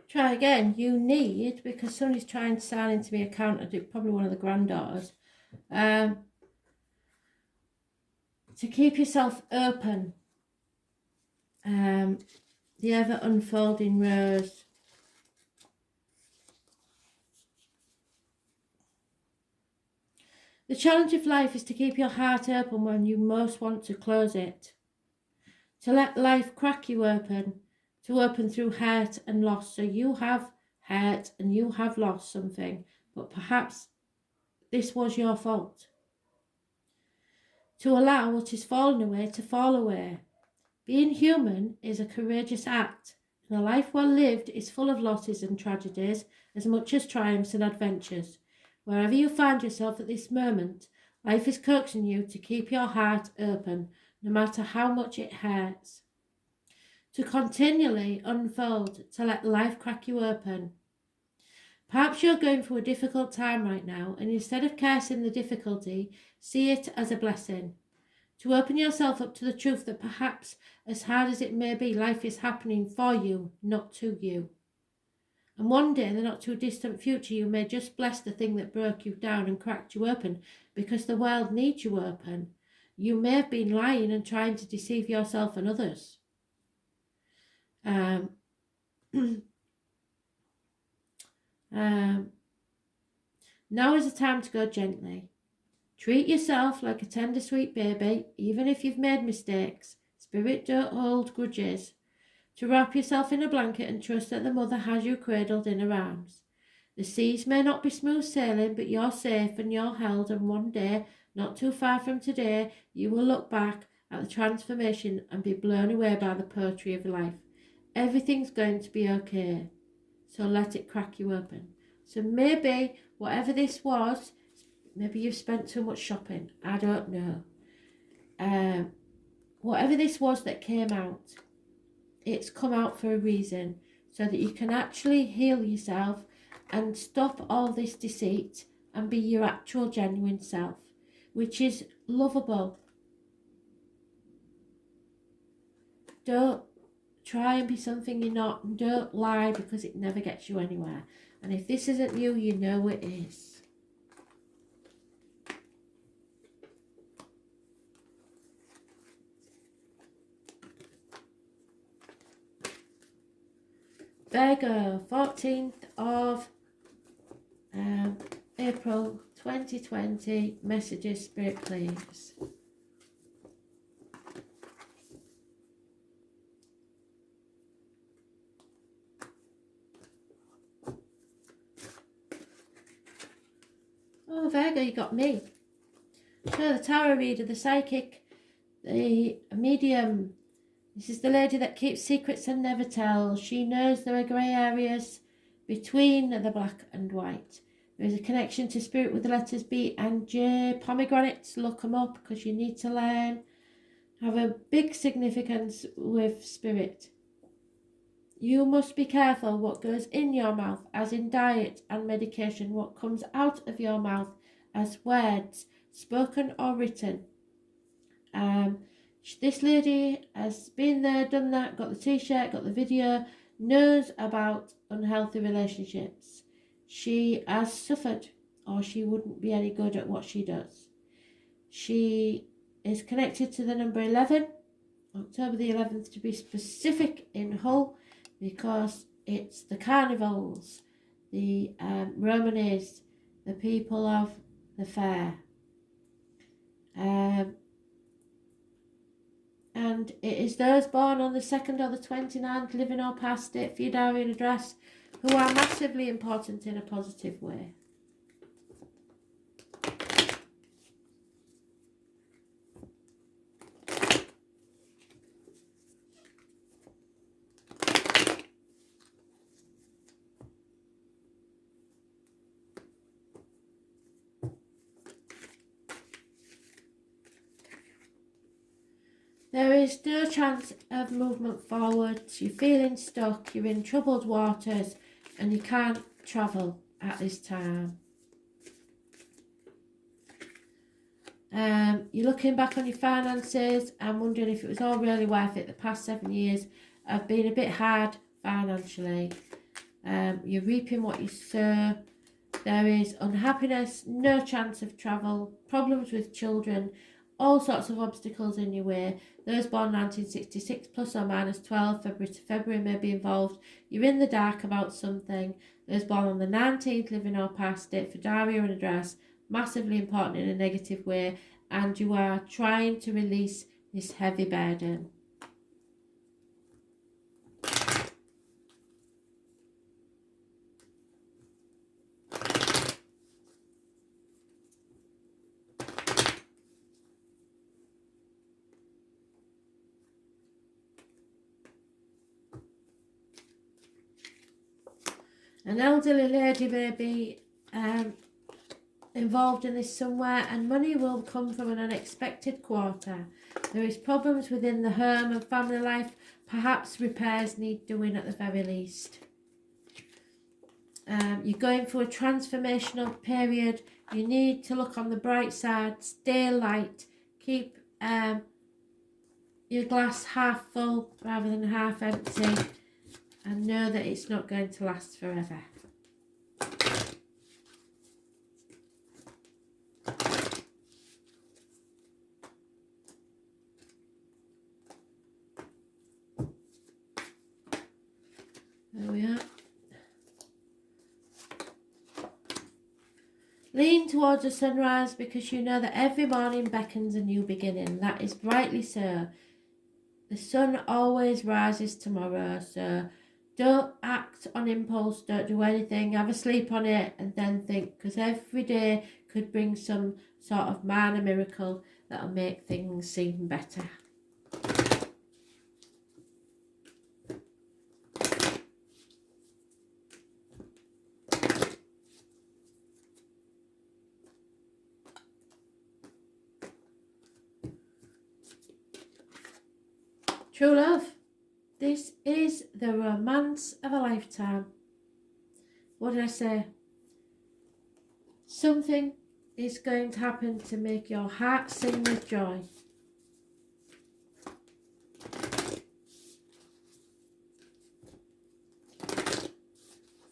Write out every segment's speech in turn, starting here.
Try again. You need, because somebody's trying to sign into my account, probably one of the granddaughters, to keep yourself open. The ever unfolding rose. The challenge of life is to keep your heart open when you most want to close it. To let life crack you open, to open through hurt and loss. So you have hurt and you have lost something, but perhaps this was your fault. To allow what is fallen away to fall away. Being human is a courageous act, and a life well lived is full of losses and tragedies as much as triumphs and adventures. Wherever you find yourself at this moment, life is coaxing you to keep your heart open, no matter how much it hurts. To continually unfold, to let life crack you open. Perhaps you're going through a difficult time right now, and instead of cursing the difficulty, see it as a blessing. To open yourself up to the truth that perhaps, as hard as it may be, life is happening for you, not to you. And one day, in the not too distant future, you may just bless the thing that broke you down and cracked you open, because the world needs you open. You may have been lying and trying to deceive yourself and others. Now is the time to go gently. Treat yourself like a tender, sweet baby, even if you've made mistakes. Spirit don't hold grudges. To wrap yourself in a blanket and trust that the mother has you cradled in her arms. The seas may not be smooth sailing, but you're safe and you're held, and one day, not too far from today, you will look back at the transformation and be blown away by the poetry of life. Everything's going to be okay, so let it crack you open. So maybe, whatever this was, maybe you've spent too much shopping, I don't know. Whatever this was that came out, it's come out for a reason, so that you can actually heal yourself and stop all this deceit and be your actual genuine self, which is lovable. Don't try and be something you're not, and don't lie, because it never gets you anywhere. And if this isn't you, you know it is. Virgo, 14th of April 2020. Messages, Spirit, please. Oh, Virgo, you got me. So the tarot reader, the psychic, the medium. This is the lady that keeps secrets and never tells. She knows there are grey areas between the black and white. There is a connection to spirit with the letters B and J. Pomegranates, look them up because you need to learn. Have a big significance with spirit. You must be careful what goes in your mouth, as in diet and medication, what comes out of your mouth as words, spoken or written. This lady has been there, done that, got the t-shirt, got the video, knows about unhealthy relationships. She has suffered, or she wouldn't be any good at what she does. She is connected to the number 11, October the 11th to be specific, in Hull, because it's the carnivals, the Romanes, the people of the fair. And it is those born on the 2nd or the 29th, living or past it, for your diary and address, who are massively important in a positive way. There is no chance of movement forwards. You're feeling stuck, you're in troubled waters, and you can't travel at this time. You're looking back on your finances and wondering if it was all really worth it. The past 7 years have been a bit hard financially. You're reaping what you sow. There is unhappiness, no chance of travel, problems with children, all sorts of obstacles in your way. Those born 1966 plus or minus 12 February to February may be involved. You're in the dark about something. Those born on the 19th, living or past, date for diary or an address, massively important in a negative way, and you are trying to release this heavy burden. An elderly lady may be involved in this somewhere, and money will come from an unexpected quarter. There is problems within the home and family life. Perhaps repairs need doing at the very least. You're going through a transformational period. You need to look on the bright side, stay light, keep your glass half full rather than half empty, and know that it's not going to last forever. There we are. Lean towards the sunrise because you know that every morning beckons a new beginning. That is rightly so. The sun always rises tomorrow, so don't act on impulse, don't do anything, have a sleep on it and then think, because every day could bring some sort of minor miracle that'll make things seem better. True love. This is the romance of a lifetime. What did I say? Something is going to happen to make your heart sing with joy.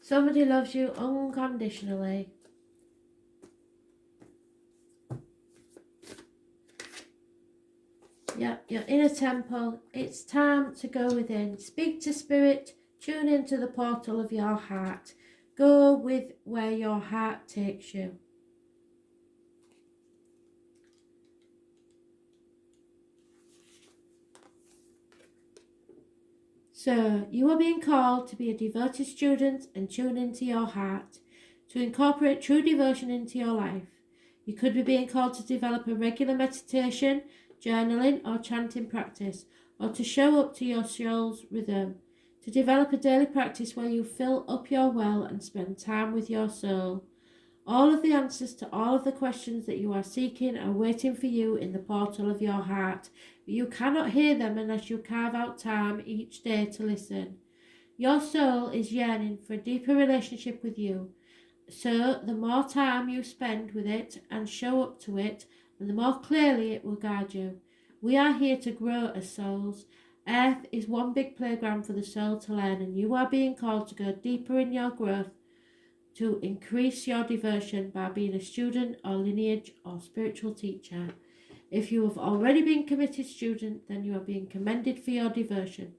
Somebody loves you unconditionally. Yep, you're in a temple. It's time to go within. Speak to spirit. Tune into the portal of your heart. Go with where your heart takes you. So, you are being called to be a devoted student and tune into your heart, to incorporate true devotion into your life. You could be being called to develop a regular meditation, journaling or chanting practice, or to show up to your soul's rhythm, to develop a daily practice where you fill up your well and spend time with your soul. All of the answers to all of the questions that you are seeking are waiting for you in the portal of your heart, but you cannot hear them unless you carve out time each day to listen. Your soul is yearning for a deeper relationship with you, so the more time you spend with it and show up to it, and the more clearly it will guide you. We are here to grow as souls. Earth is one big playground for the soul to learn, and you are being called to go deeper in your growth, to increase your devotion by being a student or lineage or spiritual teacher. If you have already been committed student, then you are being commended for your devotion.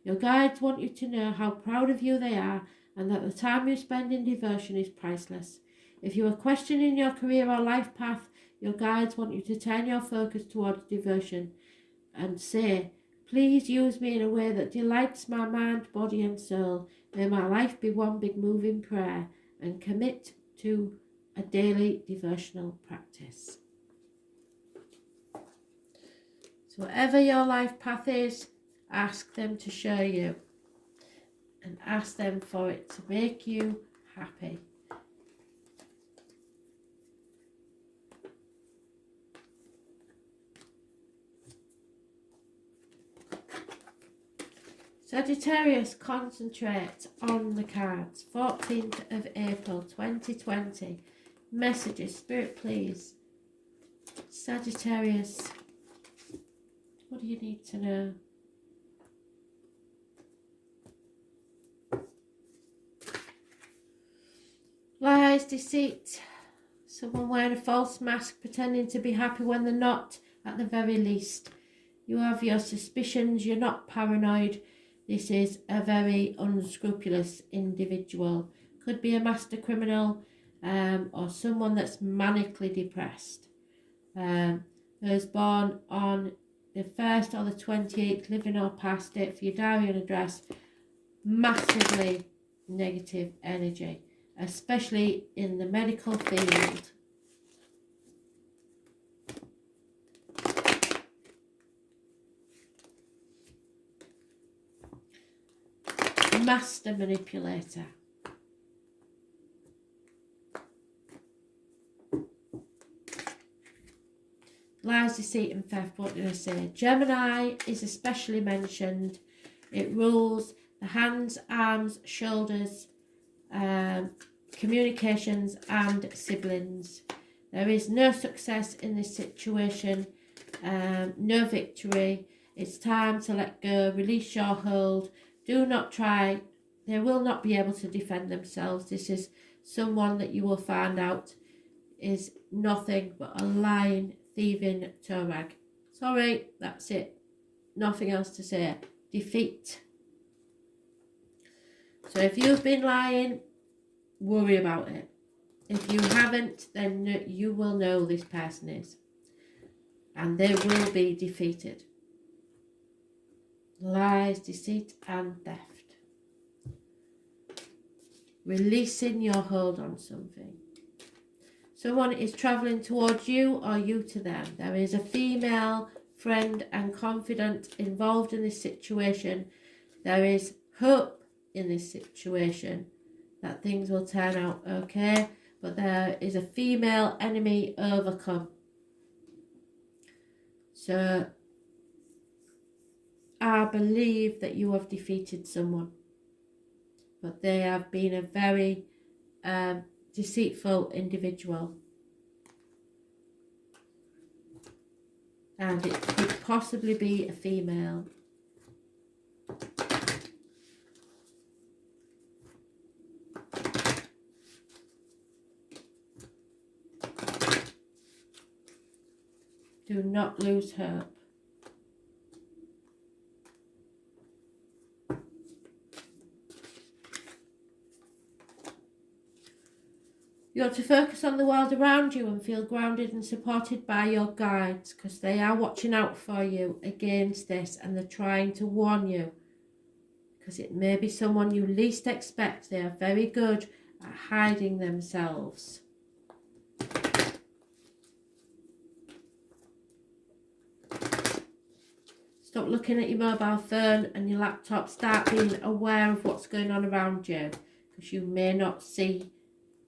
Your guides want you to know how proud of you they are, and that the time you spend in devotion is priceless. If you are questioning your career or life path, your guides want you to turn your focus towards devotion and say, please use me in a way that delights my mind, body and soul. May my life be one big moving prayer, and commit to a daily devotional practice. So whatever your life path is, ask them to show you, and ask them for it to make you happy. Sagittarius, concentrate on the cards. 14th of April 2020. Messages, Spirit please. Sagittarius, what do you need to know? Lies, deceit. Someone wearing a false mask, pretending to be happy when they're not, at the very least. You have your suspicions, you're not paranoid. This is a very unscrupulous individual. Could be a master criminal or someone that's manically depressed. Who's born on the 1st or the 28th, living or past it, for your diary and address. Massively negative energy, especially in the medical field. Master manipulator. Lies, deceit and theft. What did I say? Gemini is especially mentioned. It rules the hands, arms, shoulders, communications and siblings. There is no success in this situation, no victory. It's time to let go, release your hold. Do not try. They will not be able to defend themselves. This is someone that you will find out is nothing but a lying, thieving toe rag. Sorry, that's it. Nothing else to say. Defeat. So if you've been lying, worry about it. If you haven't, then you will know who this person is. And they will be defeated. Lies, deceit and theft. Releasing your hold on something. Someone is travelling towards you or you to them. There is a female friend and confidant involved in this situation. There is hope in this situation that things will turn out okay, but there is a female enemy overcome. So I believe that you have defeated someone, but they have been a very deceitful individual, and it could possibly be a female. Do not lose hope. You have to focus on the world around you and feel grounded and supported by your guides, because they are watching out for you against this, and they're trying to warn you, because it may be someone you least expect. They are very good at hiding themselves. Stop looking at your mobile phone and your laptop. Start being aware of what's going on around you, because you may not see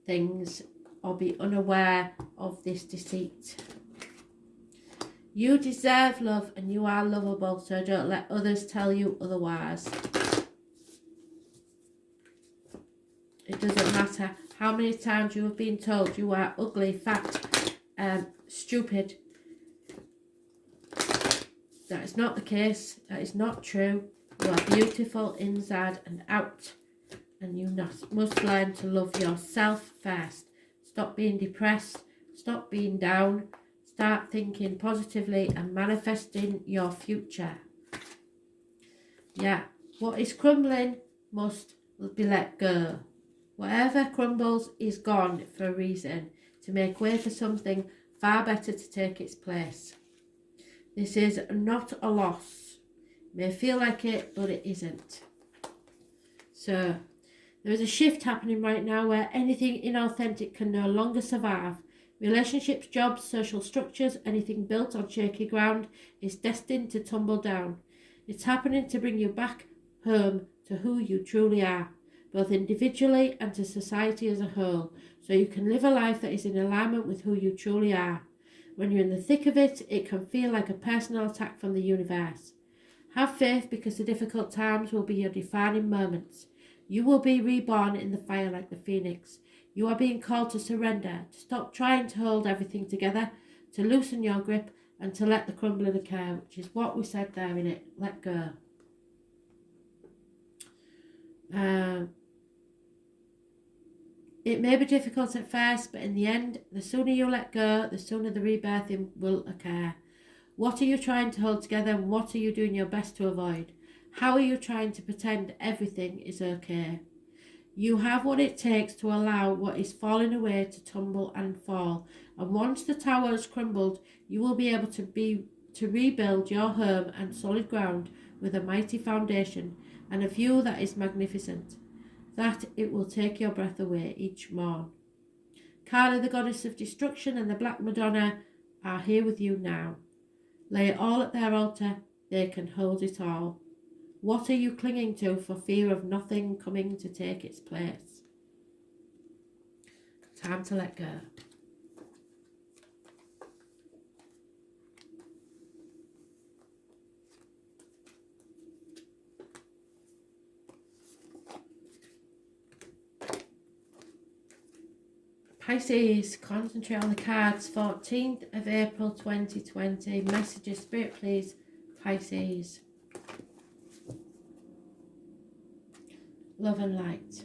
things or be unaware of this deceit. You deserve love and you are lovable, so don't let others tell you otherwise. It doesn't matter how many times you have been told you are ugly, fat, stupid. That is not the case. That is not true. You are beautiful inside and out. And you must learn to love yourself first. Stop being depressed. Stop being down. Start thinking positively and manifesting your future. Yeah, what is crumbling must be let go. Whatever crumbles is gone for a reason, to make way for something far better to take its place. This is not a loss. It may feel like it, but it isn't. So, there is a shift happening right now where anything inauthentic can no longer survive. Relationships, jobs, social structures, anything built on shaky ground is destined to tumble down. It's happening to bring you back home to who you truly are, both individually and to society as a whole, so you can live a life that is in alignment with who you truly are. When you're in the thick of it, it can feel like a personal attack from the universe. Have faith, because the difficult times will be your defining moments. You will be reborn in the fire like the phoenix. You are being called to surrender, to stop trying to hold everything together, to loosen your grip and to let the crumbling occur, which is what we said there in it. Let go. It may be difficult at first, but in the end, the sooner you let go, the sooner the rebirthing will occur. What are you trying to hold together, and what are you doing your best to avoid? How are you trying to pretend everything is okay? You have what it takes to allow what is falling away to tumble and fall. And once the tower has crumbled, you will be able to rebuild your home and solid ground with a mighty foundation and a view that is magnificent, that it will take your breath away each morn. Kali, the goddess of destruction, and the Black Madonna are here with you now. Lay it all at their altar, they can hold it all. What are you clinging to for fear of nothing coming to take its place? Time to let go. Pisces, concentrate on the cards. 14th of April 2020. Messages, Spirit, please. Pisces. Love and light.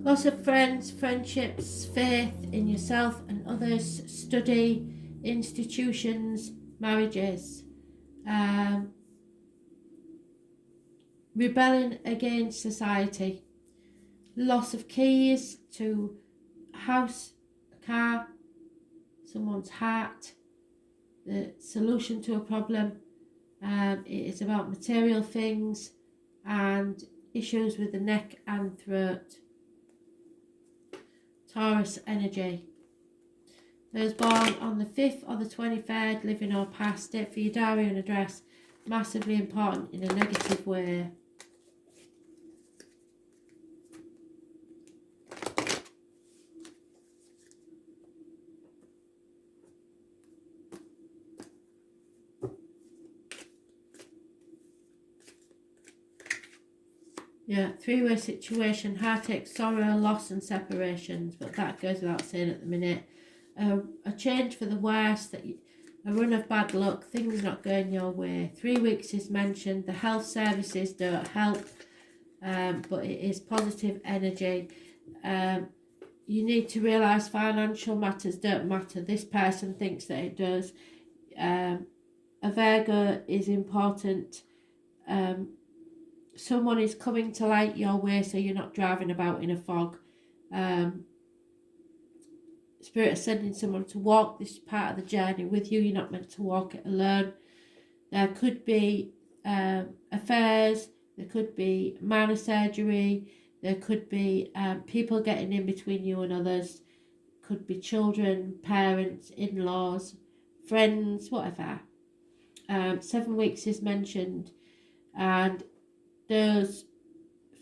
Lots of friends, friendships, faith in yourself and others, study, institutions, marriages. Rebelling against society. Loss of keys to a house, a car, someone's heart. The solution to a problem. It is about material things and issues with the neck and throat. Taurus energy. Those born on the 5th or the 23rd, living or past, date for your diary and address. Massively important in a negative way. Yeah, three-way situation, heartache, sorrow, loss and separations, but that goes without saying at the minute. A change for the worse, a run of bad luck, things not going your way. 3 weeks is mentioned. The health services don't help, but it is positive energy. You need to realise financial matters don't matter. This person thinks that it does. A Virgo is important. Someone is coming to light your way, so you're not driving about in a fog. Spirit is sending someone to walk this part of the journey with you. You're not meant to walk it alone. There could be affairs, there could be minor surgery, there could be people getting in between you and others. Could be children, parents, in-laws, friends, whatever. 7 weeks is mentioned, and those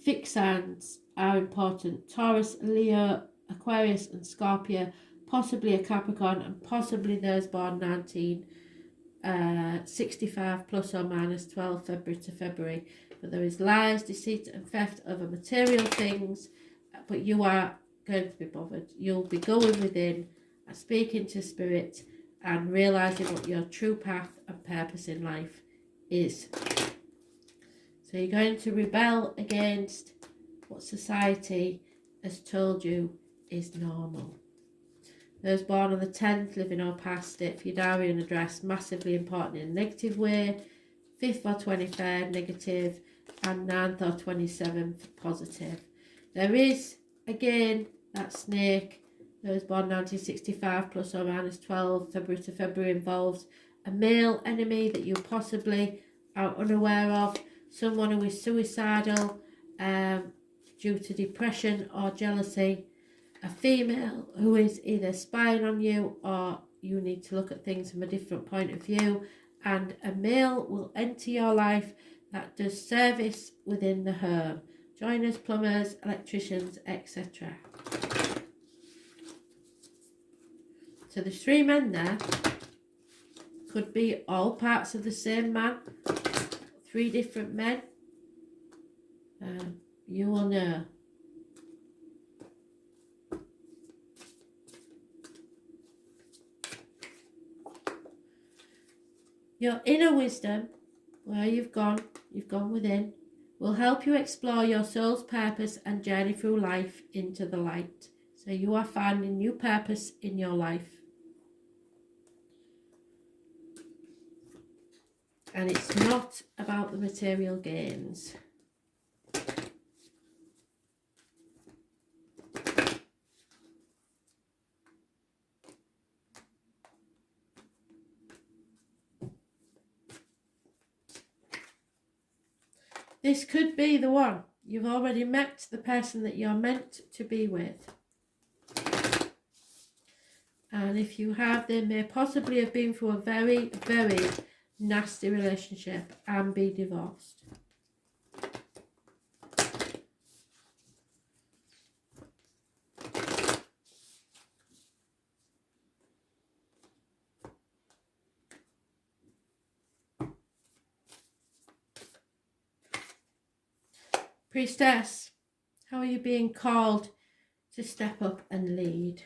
fixed signs are important. Taurus, Leo, Aquarius and Scorpio, possibly a Capricorn, and possibly those born 1965 plus or minus 12 February to February. But there is lies, deceit and theft over material things, but you are going to be bothered. You'll be going within and speaking to spirit and realising what your true path and purpose in life is. So you're going to rebel against what society has told you is normal. Those born on the 10th, living or past, it for your diary and address, massively important in a negative way. 5th or 23rd, negative, and 9th or 27th, positive. There is, again, that snake. Those born 1965 plus or minus 12 February to February involves a male enemy that you possibly are unaware of. Someone who is suicidal due to depression or jealousy. A female who is either spying on you or you need to look at things from a different point of view. And a male will enter your life that does service within the home. Joiners, plumbers, electricians, etc. So there's 3 men there. Could be all parts of the same man. 3 different men. You will know. Your inner wisdom, where you've gone within, will help you explore your soul's purpose and journey through life into the light. So you are finding new purpose in your life. And it's not about the material gains. This could be the one. You've already met the person that you're meant to be with. And if you have, they may possibly have been through a very, very nasty relationship and be divorced. Priestess, how are you being called to step up and lead?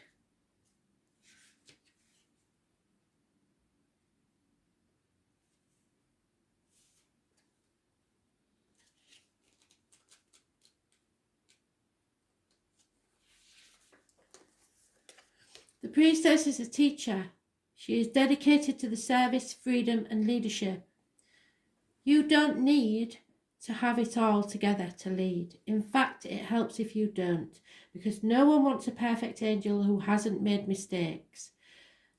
The priestess is a teacher. She is dedicated to the service, freedom, and leadership. You don't need to have it all together to lead. In fact, it helps if you don't, because no one wants a perfect angel who hasn't made mistakes.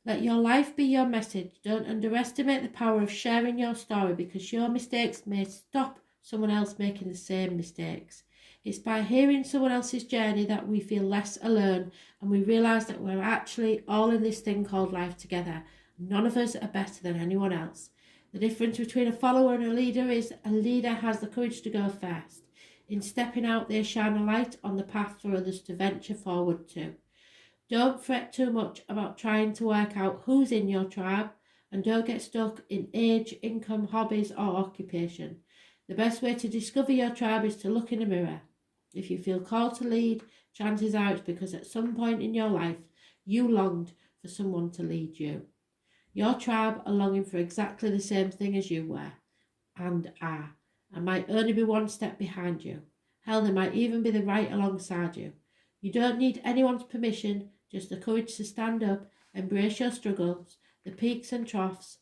Let your life be your message. Don't underestimate the power of sharing your story, because your mistakes may stop someone else making the same mistakes. It's by hearing someone else's journey that we feel less alone, and we realise that we're actually all in this thing called life together. None of us are better than anyone else. The difference between a follower and a leader is a leader has the courage to go first. In stepping out, they shine a light on the path for others to venture forward to. Don't fret too much about trying to work out who's in your tribe, and don't get stuck in age, income, hobbies, or occupation. The best way to discover your tribe is to look in a mirror. If you feel called to lead, chances are it's because at some point in your life you longed for someone to lead you. Your tribe are longing for exactly the same thing as you were and are, and might only be one step behind you. Hell, they might even be the right alongside you. You don't need anyone's permission, just the courage to stand up, embrace your struggles, the peaks and troughs.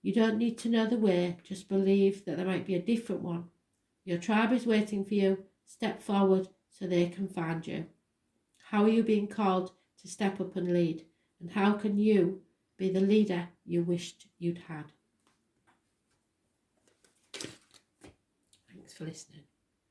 You don't need to know the way, just believe that there might be a different one. Your tribe is waiting for you. Step forward so they can find you. How are you being called to step up and lead? And how can you be the leader you wished you'd had? Thanks for listening.